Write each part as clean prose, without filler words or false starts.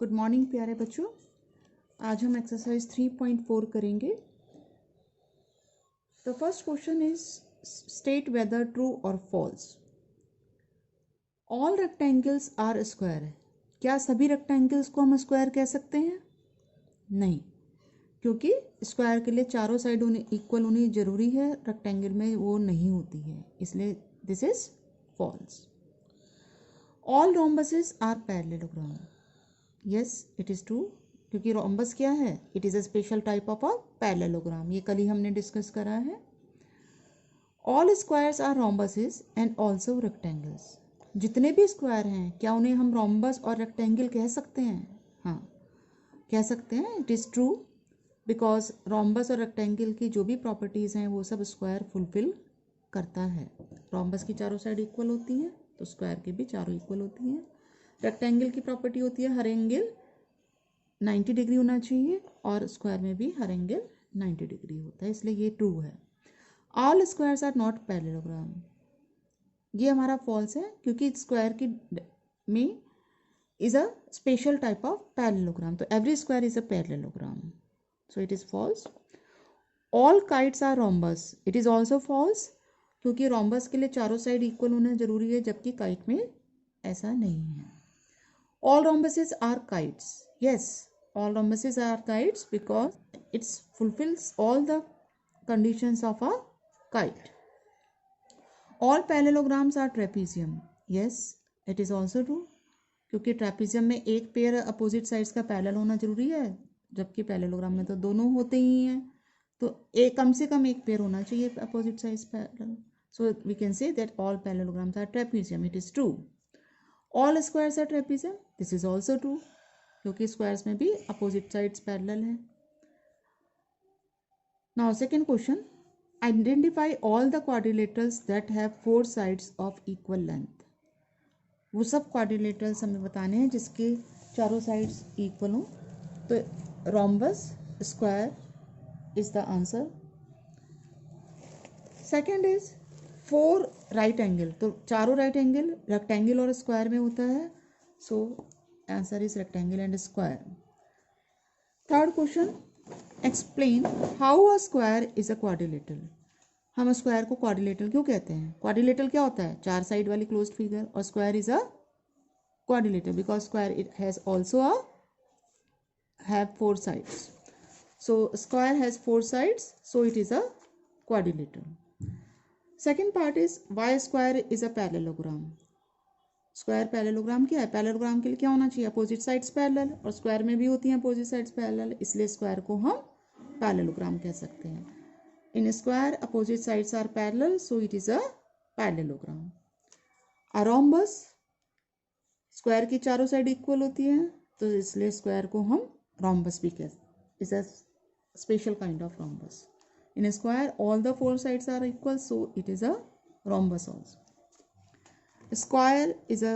Good morning प्यारे बच्चों। आज हम एक्सरसाइज 3.4 करेंगे। The first question is state whether true और false. All rectangles are square. क्या सभी रेक्टेंगल्स को हम स्क्वायर कह सकते हैं? नहीं, क्योंकि स्क्वायर के लिए चारों साइड इक्वल होनी जरूरी है, रेक्टेंगल में वो नहीं होती है, इसलिए this is false. All rhombuses are parallelogram. Yes it is true, क्योंकि रोम्बस क्या है? It is a special type of a parallelogram. ये कल ही हमने डिस्कस करा है। All squares are rhombuses and also rectangles. जितने भी स्क्वायर हैं क्या उन्हें हम रोम्बस और रेक्टेंगल कह सकते हैं? हाँ, कह सकते हैं। It is true, because rhombus और रेक्टेंगल की जो भी प्रॉपर्टीज़ हैं वो सब स्क्वायर फुलफिल करता है। रोम्बस की चारों साइड इक्वल होती हैं तो स्क्वायर की भी चारों इक्वल होती हैं। रेक्टेंगल की प्रॉपर्टी होती है हर एंगल 90 डिग्री होना चाहिए, और स्क्वायर में भी हर एंगल 90 डिग्री होता है, इसलिए ये ट्रू है। All squares are not parallelogram. ये हमारा फॉल्स है, क्योंकि स्क्वायर की में is a special type of parallelogram, तो every square is a parallelogram, so it is false. All kites are rhombus. It is also false, क्योंकि rhombus के लिए चारों साइड इक्वल होना जरूरी है, जबकि काइट में ऐसा नहीं है। All rhombuses are kites. Yes, all rhombuses are kites because it fulfills all the conditions of a kite. All parallelograms are trapezium. Yes, it is also true, क्योंकि ट्रेपेजियम में एक पेयर अपोजिट साइड्स का parallel होना जरूरी है, जबकि parallelogram में तो दोनों होते ही हैं, तो एक कम से कम एक पेयर होना चाहिए opposite sides parallel. So we can say that all parallelograms are trapezium. It is true. All squares are trapezium. This is also true, क्योंकि स्क्वायर्स में भी अपोजिट साइड्स पैरेलल है। Now second question, identify all the quadrilaterals that have 4 sides of equal length. वो सब quadrilaterals हमें बताने हैं जिसके चारों साइड्स इक्वल हों, तो rhombus, square is the answer. Second is 4 right angle, तो चारों राइट एंगल रेक्टेंगल और स्क्वायर में होता है, so answer is rectangle and square. Third question, explain how a square is a quadrilateral. हम स्क्वायर को क्वाड्रिलेटरल क्यों कहते हैं? क्वाड्रिलेटरल क्या होता है? 4 साइड वाली क्लोज्ड फिगर, और square is a quadrilateral because square it has also have 4 sides. So square has 4 sides, so it is a quadrilateral. Second part is why square is a parallelogram. Square parallelogram क्या है? Parallelogram के लिए क्या होना चाहिए? Opposite sides parallel, और square में भी होती हैं अपोजिट साइड्स पैरेलल, इसलिए स्क्वायर को हम पैरेललोग्राम कह सकते हैं। In square opposite sides are parallel, so it is a parallelogram. A rhombus, square की चारों साइड इक्वल होती है, तो इसलिए स्क्वायर को हम रोम्बस भी कहते हैं, is a special kind of rhombus. In square all the 4 sides are equal, so it is a rhombus also. Square is a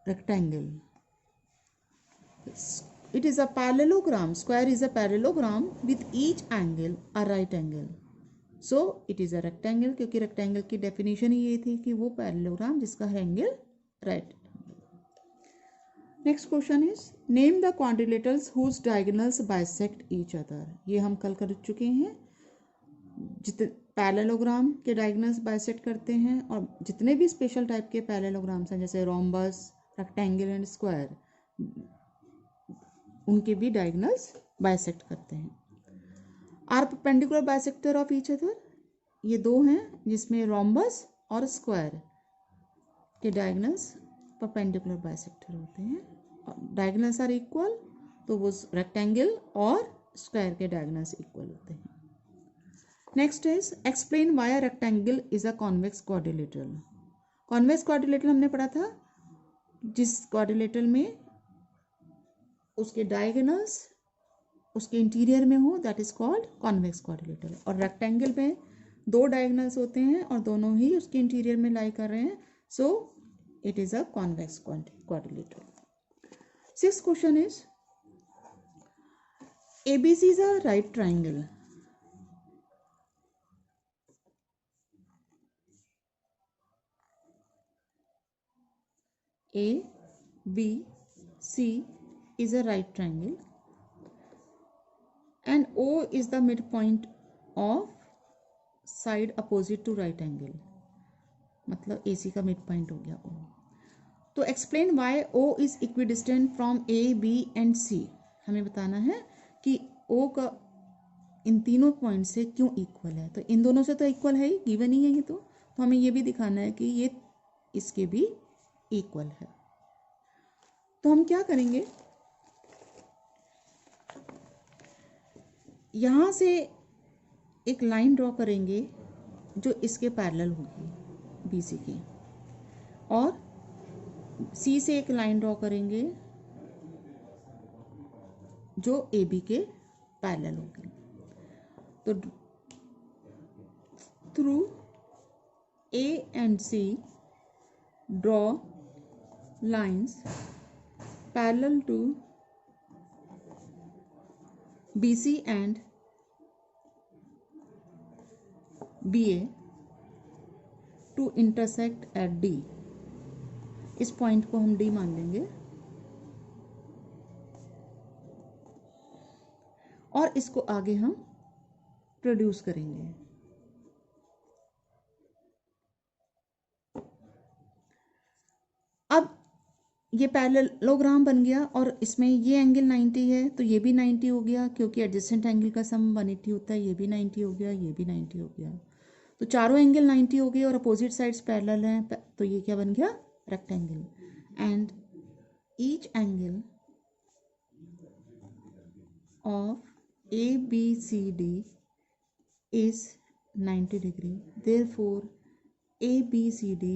rectangle. It is a parallelogram. Square is a parallelogram with each angle a right angle. So it is a rectangle, क्योंकि rectangle की definition ही ये थी कि वो parallelogram जिसका हर angle right. Next question is name the quadrilaterals whose diagonals bisect each other. ये हम कल कर चुके हैं। पैरेललोग्राम के डायगोनल्स बाइसेक्ट करते हैं, और जितने भी स्पेशल टाइप के पैरेललोग्राम्स हैं जैसे रोम्बस, रेक्टेंगल एंड स्क्वायर, उनके भी डायगोनल्स बाइसेक्ट करते हैं। Are perpendicular bisector of each other, ये दो हैं जिसमें रोम्बस और स्क्वायर के डायगोनल्स परपेंडिकुलर बाइसेक्टर होते हैं। डायगोनल्स आर इक्वल, तो वो रेक्टेंगल और स्क्वायर के डायगोनल्स इक्वल होते हैं। Next is explain why a rectangle is a convex quadrilateral. Convex quadrilateral हमने पढ़ा था जिस क्वाड्रिलेटरल में उसके डायगोनल्स उसके इंटीरियर में हो, that is called convex quadrilateral. और रेक्टेंगल में 2 डायगोनल्स होते हैं और दोनों ही उसके इंटीरियर में लाई कर रहे हैं, सो it is a convex quadrilateral. 6th question is ABC is a right triangle. A, B, C, is a right triangle and O is the midpoint of side opposite to right angle, मतलब AC का mid point हो गया O। तो explain why O is equidistant from A, B and C। हमें बताना है कि O का इन तीनों पॉइंट से क्यों इक्वल है। तो इन दोनों से तो इक्वल है ही, गिवन ही है ये। तो हमें ये भी दिखाना है कि ये इसके भी इक्वल है। तो हम क्या करेंगे, यहाँ से एक लाइन ड्रॉ करेंगे जो इसके पैरेलल होगी BC की, और C से एक लाइन ड्रॉ करेंगे जो AB के पैरेलल होगी। तो through A and C draw lines parallel to BC and BA to intersect at D। इस पॉइंट को हम D मान लेंगे और इसको आगे हम प्रोड्यूस करेंगे। अब ये पैरेललोग्राम बन गया और इसमें ये एंगल 90 है, तो ये भी 90 हो गया, क्योंकि एडजेसेंट एंगल का सम 180 होता है। ये भी 90 हो गया, ये भी 90 हो गया। तो चारों एंगल 90 हो गए और अपोजिट साइड्स पैरेलल हैं, तो ये क्या बन गया, rectangle. And each angle of ABCD is 90 degree, therefore ABCD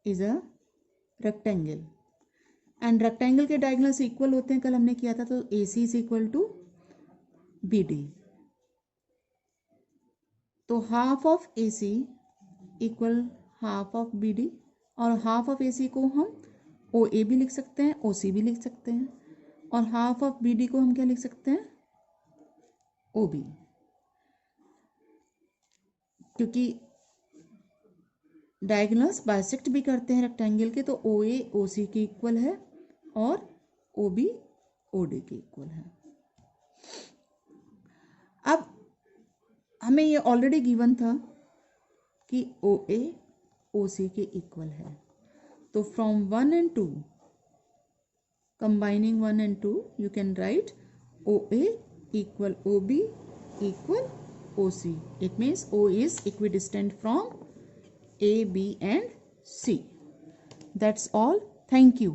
is a rectangle and rectangle के डायगोनल्स इक्वल होते हैं, कल हमने किया था। तो AC is equal to BD, तो half of AC equal half of BD, और हाफ ऑफ AC को हम OA भी लिख सकते हैं, OC भी लिख सकते हैं, और हाफ ऑफ BD को हम क्या लिख सकते हैं, OB, क्योंकि डायगोनल्स बाइसेक्ट भी करते हैं रेक्टेंगल के। तो OA OC के इक्वल है और OB OD के इक्वल है। अब हमें ये ऑलरेडी गिवन था कि OA OC के इक्वल है, तो from 1 and 2, combining 1 and 2, you can write OA equal OB equal OC. It means O is equidistant from A, B and C. That's all. Thank you.